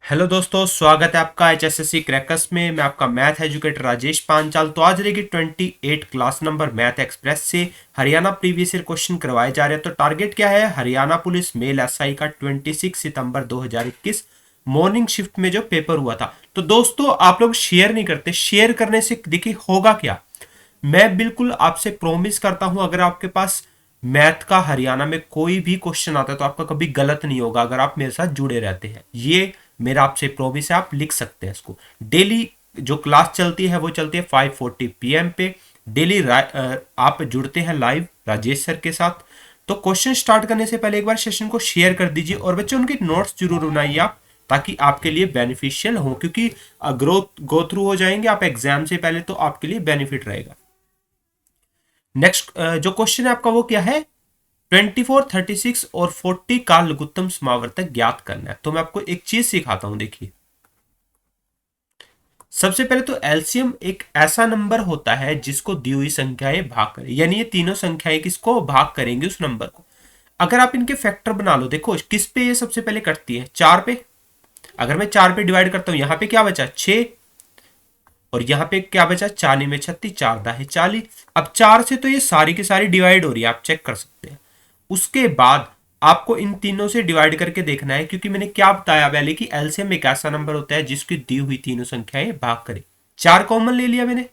Hello दोस्तों, स्वागत है आपका एचएसएससी क्रैकर्स में। मैं आपका मैथ एजुकेटर राजेश पांचाल। तो आज रहेगी 28 क्लास नंबर मैथ एक्सप्रेस से हरियाणा प्रीवियस ईयर क्वेश्चन करवाए जा रहे हैं। तो टारगेट क्या है? हरियाणा पुलिस मेल एसआई का 26 सितंबर 2021 मॉर्निंग शिफ्ट में जो पेपर हुआ था। तो दोस्तों, आप लोग शेयर नहीं करते। शेयर करने से देखिए होगा क्या। मैं बिल्कुल आपसे प्रॉमिस करता हूं, अगर आपके पास मैथ का हरियाणा में कोई भी क्वेश्चन आता है तो आपका कभी गलत नहीं होगा अगर आप मेरे साथ जुड़े रहते हैं। ये मेरा आपसे प्रॉमिस है, आप लिख सकते हैं इसको। डेली जो क्लास चलती है वो चलती है 5:40 PM पे। डेली आप जुड़ते हैं लाइव राजेश सर के साथ। तो क्वेश्चन स्टार्ट करने से पहले एक बार सेशन को शेयर कर दीजिए और बच्चों उनके नोट्स जरूर बनाइए आप, ताकि आपके लिए बेनिफिशियल हो, क्योंकि ग्रोथ गो थ्रू हो जाएंगे आप एग्जाम से पहले तो आपके लिए बेनिफिट रहेगा। नेक्स्ट जो क्वेश्चन है आपका वो क्या है? 24, 36 और 40 का लघुत्तम समावर्तक ज्ञात करना है। तो मैं आपको एक चीज सिखाता हूं, देखिए। सबसे पहले तो एलसीएम एक ऐसा नंबर होता है जिसको दी हुई संख्याएं भाग करें, यानी ये तीनों संख्याएं किसको भाग करेंगे? उस नंबर को। अगर आप इनके फैक्टर बना लो, देखो किस पे ये सबसे पहले कटती है? 4 पे। अगर मैं 4 पे डिवाइड करता हूं, यहां पे क्या बचा? 6। और यहाँ पे क्या बचा? 4 में 36, 4 दा है 40। अब 4 से तो ये सारी की सारी डिवाइड हो रही है, आप चेक कर सकते हैं। उसके बाद आपको इन तीनों से डिवाइड करके देखना है, क्योंकि मैंने क्या बताया पहले कि एलसीएम एक ऐसा नंबर होता है जिसकी दी हुई तीनों संख्याएं भाग करे। 4 कॉमन ले लिया मैंने।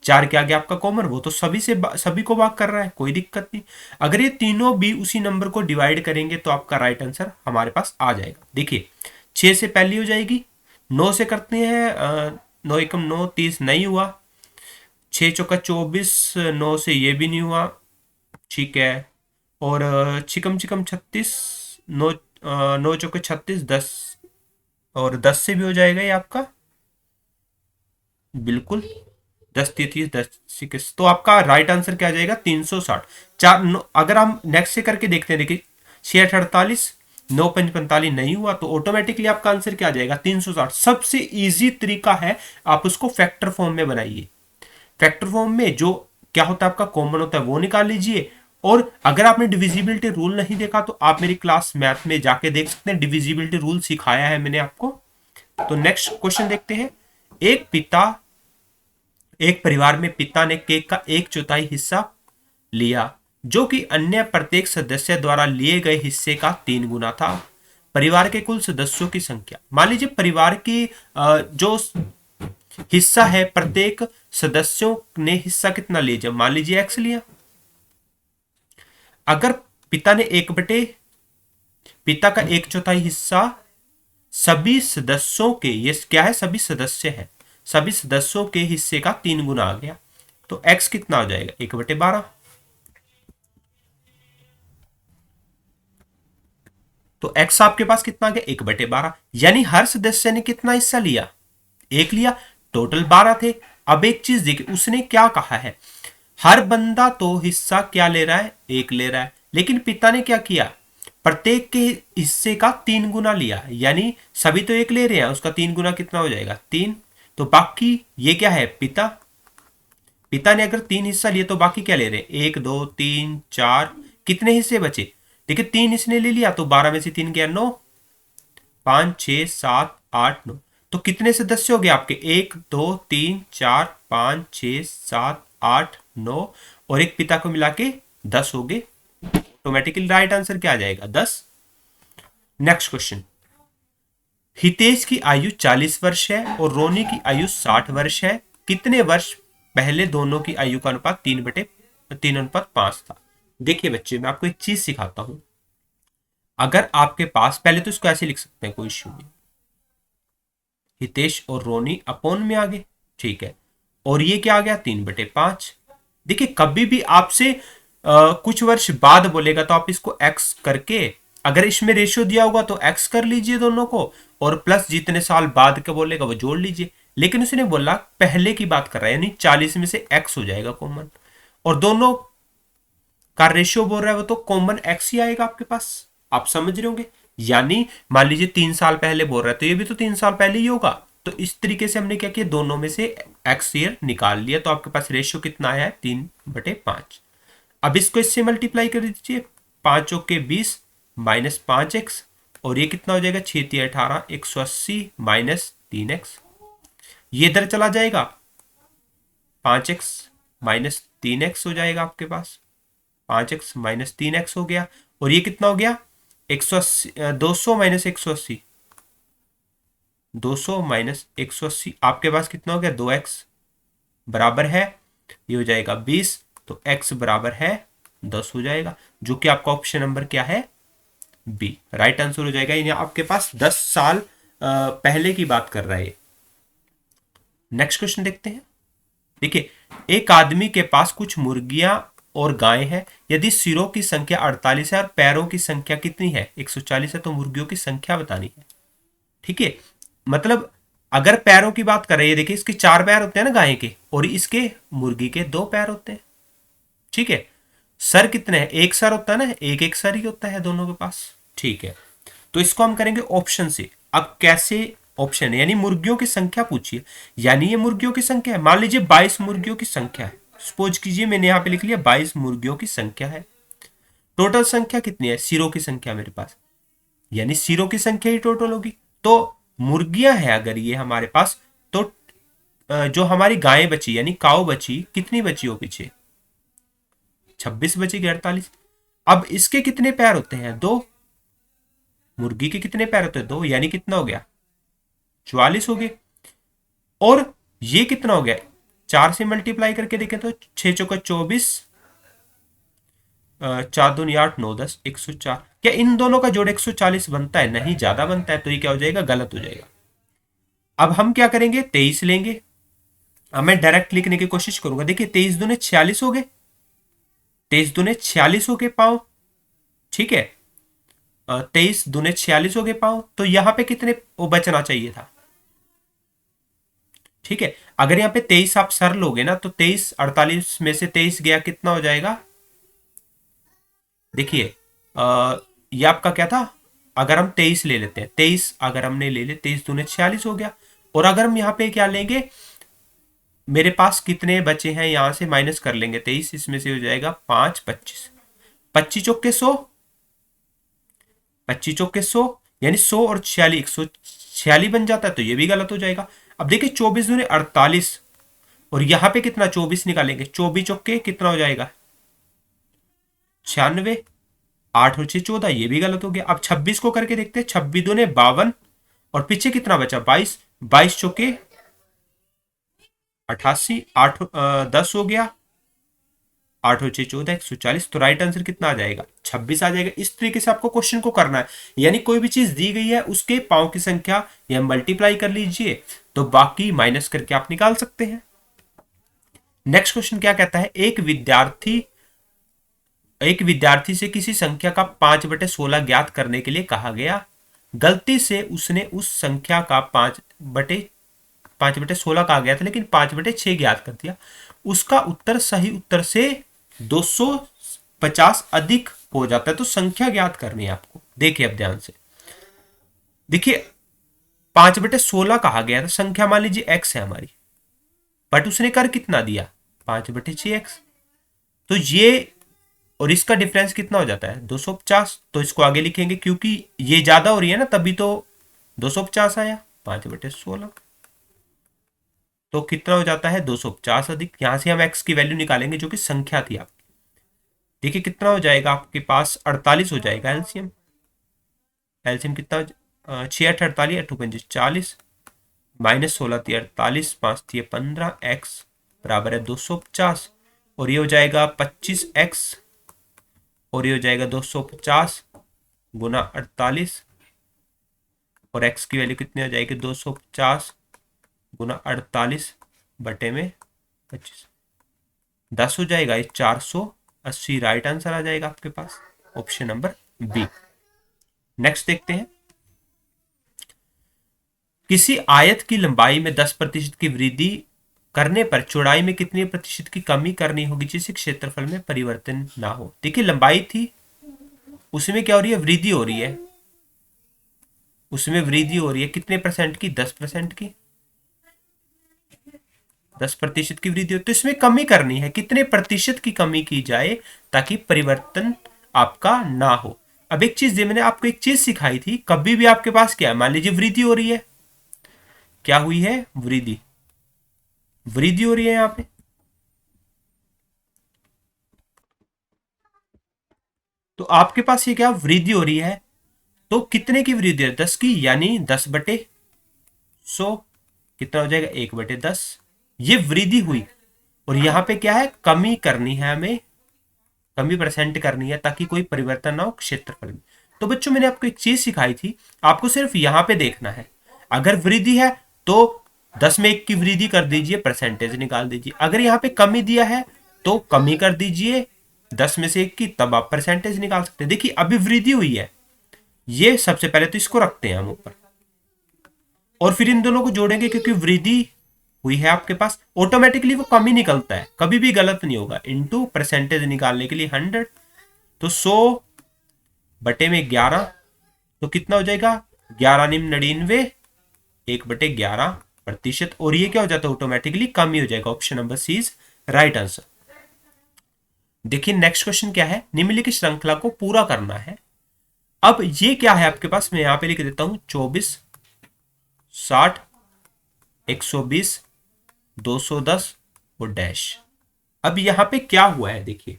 4 के आगे आपका कॉमन, वो तो सभी से सभी को भाग कर रहा है, कोई दिक्कत नहीं। अगर ये तीनों भी उसी नंबर को डिवाइड करेंगे तो आपका राइट आंसर हमारे पास आ जाएगा। देखिए, 6 से पहली हो जाएगी। 9 से करते हैं, 9 एकम 9, 30 नहीं हुआ। 6 चौका 24, 9 से ये भी नहीं हुआ। ठीक है। और चिकम चिकम 36, 9, 9 चौके 36, 10। और 10 से भी हो जाएगा ये आपका, बिल्कुल। 10 33 10 21, तो आपका राइट आंसर क्या आ जाएगा? 360। अगर हम नेक्स्ट से करके देखते हैं, देखिए 6 8 48, 9 5 45 नहीं हुआ, तो ऑटोमेटिकली आपका आंसर क्या आ जाएगा? 360। सबसे इजी तरीका है, आप उसको फैक्टर फॉर्म में बनाइए। फैक्टर फॉर्म में जो क्या होता है आपका कॉमन होता है वो निकाल लीजिए। और अगर आपने डिविजिबिलिटी रूल नहीं देखा तो आप मेरी क्लास मैथ में जाके देख सकते हैं, डिविजिबिलिटी रूल सिखाया है मैंने आपको। तो नेक्स्ट क्वेश्चन देखते हैं। एक पिता एक परिवार में पिता ने केक का 1/4 हिस्सा लिया, जो कि अन्य प्रत्येक सदस्य द्वारा लिए गए हिस्से का 3 गुना था। परिवार के कुल सदस्यों की संख्या। मान लीजिए परिवार की जो हिस्सा है, प्रत्येक सदस्यों ने हिस्सा कितना लिया? जब मान लीजिए एक्स लिया। अगर पिता ने पिता का 1/4 हिस्सा सभी सदस्यों के, ये क्या है? सभी सदस्य है, सभी सदस्यों के हिस्से का 3 गुना आ गया। तो एक्स कितना हो जाएगा? 1/12। तो एक्स आपके पास कितना आ गया? 1/12। यानी हर सदस्य ने कितना हिस्सा लिया? एक लिया। टोटल 12 थे। अब एक चीज देखिए, उसने क्या कहा है? हर बंदा तो हिस्सा क्या ले रहा है? एक ले रहा है। लेकिन पिता ने क्या किया? प्रत्येक के हिस्से का 3 गुना लिया, यानी सभी तो एक ले रहे हैं, उसका 3 गुना कितना हो जाएगा? 3। तो बाकी ये क्या है? पिता। पिता ने अगर 3 हिस्सा लिए तो बाकी क्या ले रहे हैं? 1 2 3 4। कितने हिस्से बचे? देखिए 3 इसने ले लिया तो 12 में से 3 गया 9। 5 6 7 8 9। तो कितने सदस्य हो गए आपके? 1 2 3 4 5 6 7 8 9। और एक पिता को मिला के 10 हो गए। ऑटोमेटिकली राइट आंसर क्या आ जाएगा? 10। Next question. हितेश की आयु 40 वर्ष है और रोनी की आयु 60 वर्ष है। कितने वर्ष पहले दोनों की आयु का अनुपात 3/3:5 था? देखिए बच्चे, मैं आपको एक चीज सिखाता हूं। अगर आपके पास, पहले तो इसको ऐसे लिख सकते हैं, कोई इश्यू नहीं। हितेश और रोनी अपोन में आ गए, ठीक है। और ये क्या आ गया? 3/5। देखिए कभी भी आपसे कुछ वर्ष बाद बोलेगा तो आप इसको एक्स करके, अगर इसमें रेशियो दिया होगा तो एक्स कर लीजिए दोनों को, और प्लस जितने साल बाद का बोलेगा वो जोड़ लीजिए। लेकिन उसने बोला पहले की बात कर रहा है, यानी 40 में से एक्स हो जाएगा कॉमन, और दोनों का रेशियो बोल रहा है वो तो कॉमन एक्स ही आएगा आपके पास। आप समझ रहे होंगे? यानी मान लीजिए 3 साल पहले बोल रहा है तो ये भी तो 3 साल पहले ही होगा। तो इस तरीके से हमने क्या किया? दोनों में से एक्स ईयर निकाल लिया, तो आपके पास रेशियो कितना आया है? 3/5। अब इसको इससे मल्टीप्लाई कर दीजिए। 5 चौके 20 -5x, और ये कितना हो जाएगा 6×3 = 18, 180 माइनस 3x, ये इधर चला जाएगा 5x माइनस 3x हो जाएगा आपके पास, 5x माइनस 3x हो गया। और ये कितना हो गया 180, 200 माइनस 180, 200 माइनस 180 आपके पास कितना हो गया 2x बराबर है, ये हो जाएगा 20, तो x बराबर है 10 हो जाएगा, जो कि आपका ऑप्शन नंबर क्या है बी राइट आंसर हो जाएगा। यानी आपके पास 10 साल पहले की बात कर रहा है। नेक्स्ट क्वेश्चन देखते हैं। देखिए, एक आदमी के पास कुछ मुर्गियां और गायें हैं। यदि सिरों की संख्या 48 है और पैरों की संख्या कितनी है 140 है, तो मुर्गियों की संख्या बतानी है। ठीक है, मतलब अगर पैरों की बात कर रहे हैं, देखिए इसके 4 पैर होते हैं ना गाय के, और इसके मुर्गी के 2 पैर होते हैं। ठीक है, सर कितने हैं, एक सर होता है ना, एक एक सर ही होता है दोनों के पास। ठीक है, तो इसको हम करेंगे ऑप्शन से। अब कैसे ऑप्शन है, यानी मुर्गियों की संख्या पूछिए, यानी ये मुर्गियों की संख्या है। मान लीजिए 22 मुर्गियों की संख्या है, सपोज कीजिए मैंने यहां पे लिख लिया 22 मुर्गियों की संख्या है। टोटल संख्या कितनी है, सिरों की संख्या मेरे पास, यानी सिरों की संख्या ही टोटल होगी। तो मुर्गियां हैं अगर ये हमारे पास, तो जो हमारी गायें बची यानी काऊ बची, कितनी बची हो पीछे 26 बचेगी 48। अब इसके कितने पैर होते हैं 2, मुर्गी के कितने पैर होते हैं 2, यानी कितना हो गया 44 हो गए। और ये कितना हो गया 4 से मल्टीप्लाई करके देखें तो 6 चौका 24, 4 दूनी 8, 9 10, 104। क्या इन दोनों का जोड़ 140 बनता है, नहीं ज्यादा बनता है, तो ये क्या हो जाएगा गलत हो जाएगा। अब हम क्या करेंगे 23 लेंगे। अब मैं डायरेक्ट लिखने की कोशिश करूंगा। देखिए 23 दूने 46 हो गए, 23 दूने 46 हो गए पाँव। ठीक है, 23 दूने 46 हो गए पाँव, तो यहां पे कितने वो बचना चाहिए था। ठीक है, अगर यहाँ पे 23 आप सर लोगे ना, तो 23 48 में से 23 गया कितना हो जाएगा। देखिए ये आपका क्या था, अगर हम 23 ले लेते हैं, 23 अगर हमने ले ले 23 दूने 46 हो गया। और अगर हम यहाँ पे क्या लेंगे, मेरे पास कितने बचे हैं यहां से माइनस कर लेंगे 23, इसमें से हो जाएगा 5 25, 25 चौके 100, 25 चौके 100, यानी 100 और 46 146 बन जाता है, तो ये भी गलत हो जाएगा। अब देखिए 24 दूने 48, और यहां पे कितना 24 निकालेंगे, 24 चौके कितना हो जाएगा 96, 8 और 6 14, ये भी गलत हो गया। अब 26 को करके देखते हैं, 26 दूने 52, और पीछे कितना बचा 22, 22 चौके 88, 8 10 हो गया, 8 और 6 14, 140। तो राइट आंसर कितना आ जाएगा 26 आ जाएगा। इस तरीके से आपको क्वेश्चन को करना है, यानी कोई भी चीज दी गई है उसके पांव की संख्या या मल्टीप्लाई कर लीजिए, तो बाकी माइनस करके आप निकाल सकते हैं। नेक्स्ट क्वेश्चन क्या कहता है, एक विद्यार्थी से किसी संख्या का 5/16 ज्ञात करने के लिए कहा गया। गलती से उसने उस संख्या का 5/16 कहा गया था, लेकिन 5/6 ज्ञात कर दिया। उसका उत्तर सही उत्तर से 250 अधिक हो जाता है, तो संख्या ज्ञात करनी है आपको। देखिए अब ध्यान से, देखिए 5/16 कहा गया था, संख्या मान लीजिए x है हमारी, बट उसने कर कितना दिया 5/6x, तो ये और इसका डिफरेंस कितना हो जाता है 250। तो इसको आगे लिखेंगे, क्योंकि ये ज्यादा हो रही है ना, तभी तो 250 आया 5/16, तो कितना हो जाता है 250 अधिक। यहां से हम x की वैल्यू निकालेंगे जो कि संख्या थी आपकी। देखिए कितना हो जाएगा आपके पास 48 हो जाएगा एलसीएम। एलसीएम कितना 6 8 48, 8 5 40, माइनस 16 थी 48, 5 थी 15, x बराबर है 250, और ये हो जाएगा 25x, और ये हो जाएगा 250 गुना 48, और x की वैल्यू कितनी हो जाएगी 250 गुना 48 बटे में 25, 10 हो जाएगा, ये 480 राइट आंसर आ जाएगा आपके पास, ऑप्शन नंबर बी। नेक्स्ट देखते हैं, किसी आयत की लंबाई में 10% की वृद्धि करने पर चौड़ाई में कितने प्रतिशत की कमी करनी होगी जिससे क्षेत्रफल में परिवर्तन ना हो। देखिए लंबाई थी, उसमें क्या हो रही है वृद्धि हो रही है, उसमें वृद्धि हो रही है कितने परसेंट की 10% की, 10% की वृद्धि हो, तो इसमें कमी करनी है, कितने प्रतिशत की कमी की जाए ताकि परिवर्तन आपका ना हो। अब एक चीज मैंने आपको एक चीज सिखाई थी, कभी भी आपके पास क्या है, मान लीजिए वृद्धि हो रही है, क्या हुई है, वृद्धि, वृद्धि हो रही है यहां पे, तो आपके पास ये क्या वृद्धि हो रही है, तो कितने की वृद्धि है, 10 की, यानी 10/100, कितना हो जाएगा, 1/10, ये वृद्धि हुई। और यहां पे क्या है, कमी करनी है हमें, कमी परसेंट करनी है ताकि कोई परिवर्तन ना हो क्षेत्रफल में। तो बच्चों मैंने आपको एक चीज सिखाई थी, आपको सिर्फ यहां पे देखना है, अगर वृद्धि है तो 10 में 1 की वृद्धि कर दीजिए, परसेंटेज निकाल दीजिए, अगर यहाँ पे कमी दिया है तो कमी कर दीजिए 10 में से 1 की, तब आप परसेंटेज निकाल सकते हैं। देखिए अभी वृद्धि हुई है, ये सबसे पहले तो इसको रखते हैं हम ऊपर, और फिर इन दोनों को जोड़ेंगे, क्योंकि वृद्धि हुई है आपके पास, ऑटोमेटिकली वो कम ही निकलता है, कभी भी गलत नहीं होगा, इनटू परसेंटेज निकालने के लिए 100, तो 100/11, तो कितना हो जाएगा, 11×99, 1/11%, और ये क्या हो जाता है, ऑटोमेटिकली कम ही हो जाएगा। Option number C is right answer. देखिए नेक्स्ट क्वेश्चन क्या है, निम्नलिखित श्रृंखला को पूरा करना है। अब ये क्या है आपके पास, मैं यहां पे लिख देता हूं, 24, 60, 120, 210 और डैश। अब यहां पे क्या हुआ है, देखिए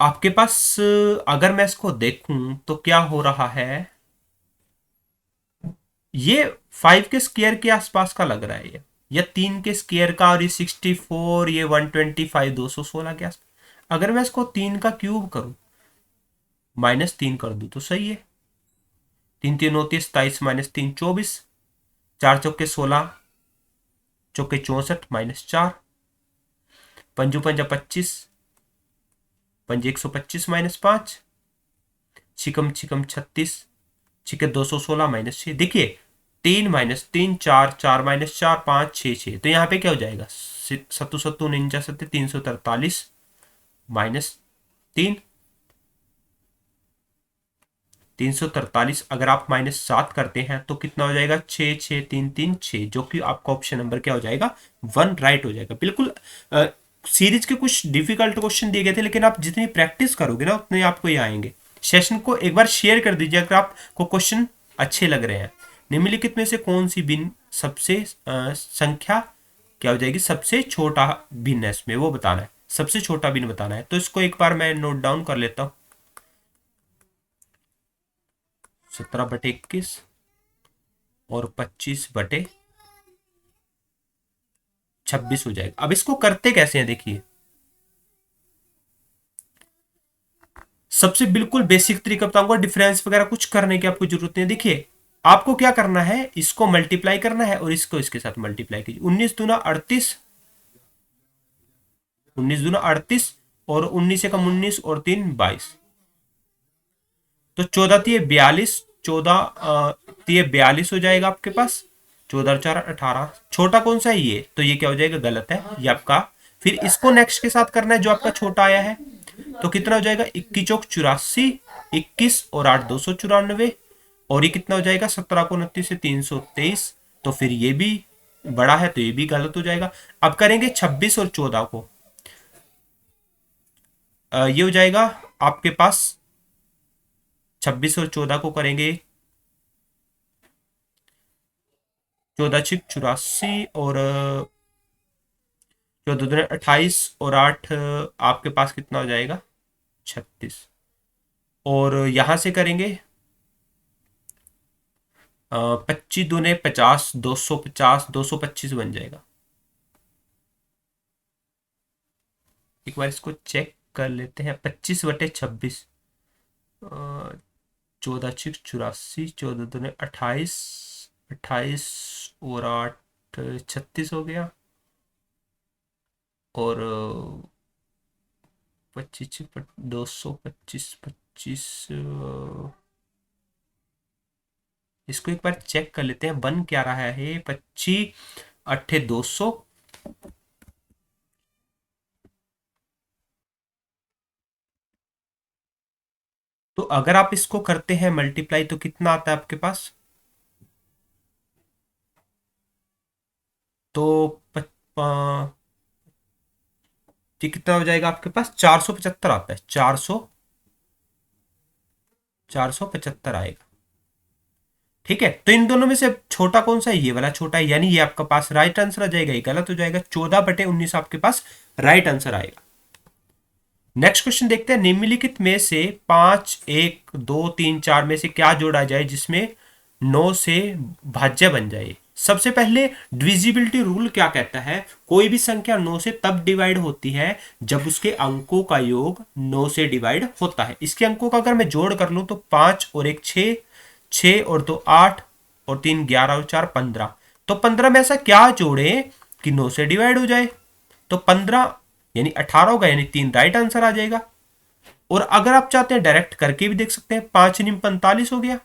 आपके पास, अगर मैं इसको देखूं तो क्या हो रहा है, ये 5 के स्क्वायर के आसपास का लग रहा है ये, या 3 के स्क्वायर का, और ये 64, ये 125, 216 के आसपास। अगर मैं इसको 3 का क्यूब करूं, -3 कर दूं तो सही है, 3×3 = 29, -3 24, 4×4 = 16, चौके 64, -4, पंजू 25, पंजे 125, -5, छिकम छिकम 36, छिके 216, -6। देखिए 3 - 3 4, 4 - 4 5 6 6, तो यहाँ पे क्या हो जाएगा, सत्तू सत्तू 49 343, -3, 343, अगर आप -7 करते हैं तो कितना हो जाएगा, 6 6 3 3 6, जो कि आपका ऑप्शन नंबर क्या हो जाएगा, 1 राइट हो जाएगा। बिल्कुल सीरीज के कुछ डिफिकल्ट क्वेश्चन दिए गए थे, लेकिन आप जितनी प्रैक्टिस करोगे ना उतने आपको ये आएंगे। सेशन को एक बार शेयर कर दीजिए अगर आपको क्वेश्चन अच्छे लग रहे हैं। निम्नलिखित में से कौन सी भिन्न सबसे संख्या क्या हो जाएगी, सबसे छोटा भिन्न है इसमें, वो बताना है, सबसे छोटा भिन्न बताना है। तो इसको एक बार मैं नोट डाउन कर लेता हूं, 17/21 और 25/26 हो जाएगा। अब इसको करते कैसे हैं, देखिए सबसे बिल्कुल बेसिक तरीका बताऊंगा, डिफरेंस वगैरह कुछ करने की आपको जरूरत नहीं है। देखिए आपको क्या करना है, इसको मल्टीप्लाई करना है और इसको इसके साथ मल्टीप्लाई कीजिए, 19×2 = 38, 19×2 = 38, और 19 से कम 19, और 3 22, तो 14×3 = 42, 14×3 = 42 हो जाएगा आपके पास, 14×4 = 18, छोटा कौन सा है ये, तो ये क्या हो जाएगा, गलत है ये आपका। फिर इसको नेक्स्ट के साथ करना है जो आपका छोटा आया है, तो कितना हो जाएगा, 21×4 = 84, 21 और 8 294, और ये कितना हो जाएगा, 17×29 से 323, तो फिर ये भी बड़ा है तो ये भी गलत हो जाएगा। अब करेंगे 26 और 14 को, ये हो जाएगा आपके पास, 26 और 14 को करेंगे, 14×6 = 84, और 14×2 = 28, और 8 आपके पास कितना हो जाएगा, 36, और यहां से करेंगे 25×2 = 50, 250, 225 बन जाएगा। एक बार इसको चेक कर लेते हैं, 25/26, 14×6 = 84, 14×2 = 28, 28 और 8 36 हो गया, और 25 225 25, इसको एक बार चेक कर लेते हैं, बन क्या रहा है, 25×8 = 200, तो अगर आप इसको करते हैं मल्टीप्लाई तो कितना आता है आपके पास, तो ये कितना हो जाएगा आपके पास, 475 आता है, 475, 475 आएगा। ठीक है, तो इन दोनों में से छोटा कौन सा है? ये वाला छोटा है, यानी ये आपका पास राइट आंसर आ जाएगा, ये गलत हो जाएगा। 14/19 आपके पास राइट आंसर आएगा। नेक्स्ट क्वेश्चन देखते हैं, निम्नलिखित में से 5, 1, 2, 3, 4 में से क्या जोड़ा जाए जिसमें 9 से भाज्य बन जाए? सबसे पहले डिविजिबिलिटी रूल क्या कहता है? कोई भी संख्या 9 से तब डिवाइड होती है जब उसके अंकों का योग 9 से डिवाइड होता है। इसके अंकों का अगर मैं जोड़ कर लूं तो 5 और 1 6, 6 और 2 8 और 3 11 और 4 15। तो 15 में ऐसा क्या जोड़े कि 9 से डिवाइड हो जाए? तो 15 यानी 18 होगा, यानी 3 राइट आंसर आ जाएगा। और अगर आप चाहते हैं डायरेक्ट करके भी देख सकते हैं, 5 निम 45 हो गया।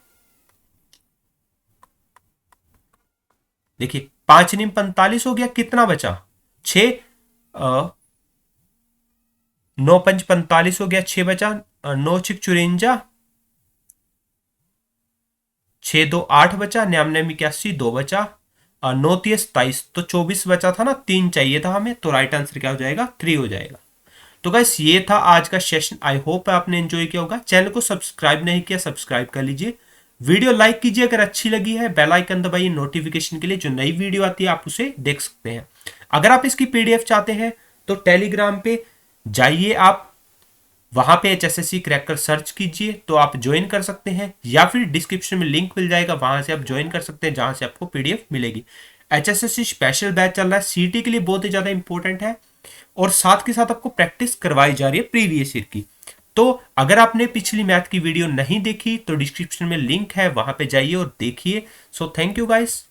देखिए 5 निम 45 हो गया, कितना बचा? 6, 9 पंच 45 हो गया, 6 बचा, 9 6 54, 6 2 8 बचा, 99 81 2 बचा, 9 3 27, तो 24 बचा था ना, 3 चाहिए था हमें, तो राइट आंसर क्या हो जाएगा? 3 हो जाएगा। तो गाइस ये था आज का सेशन। आई होप आपने एंजॉय किया होगा। चैनल को सब्सक्राइब नहीं किया, सब्सक्राइब कर लीजिए। वीडियो लाइक कीजिए अगर अच्छी लगी है, बेल आइकन दबाइए नोटिफिकेशन के लिए, जो नई वीडियो आती है आप उसे देख सकते हैं। अगर आप इसकी पीडीएफ चाहते हैं तो टेलीग्राम पे जाइए, आप वहां पे HSSC क्रैकर सर्च कीजिए तो आप ज्वाइन कर सकते हैं, या फिर डिस्क्रिप्शन में लिंक मिल जाएगा, वहां से आप ज्वाइन कर सकते हैं जहां से आपको पीडीएफ मिलेगी। HSSC स्पेशल बैच चल रहा है, सीटी के लिए बहुत ही ज्यादा इंपॉर्टेंट है, और साथ के साथ आपको प्रैक्टिस करवाई जा रही है प्रीवियस ईयर की। तो अगर आपने पिछली मैथ की वीडियो नहीं देखी तो डिस्क्रिप्शन में लिंक है, वहां पे जाइए और देखिए। So thank you guys.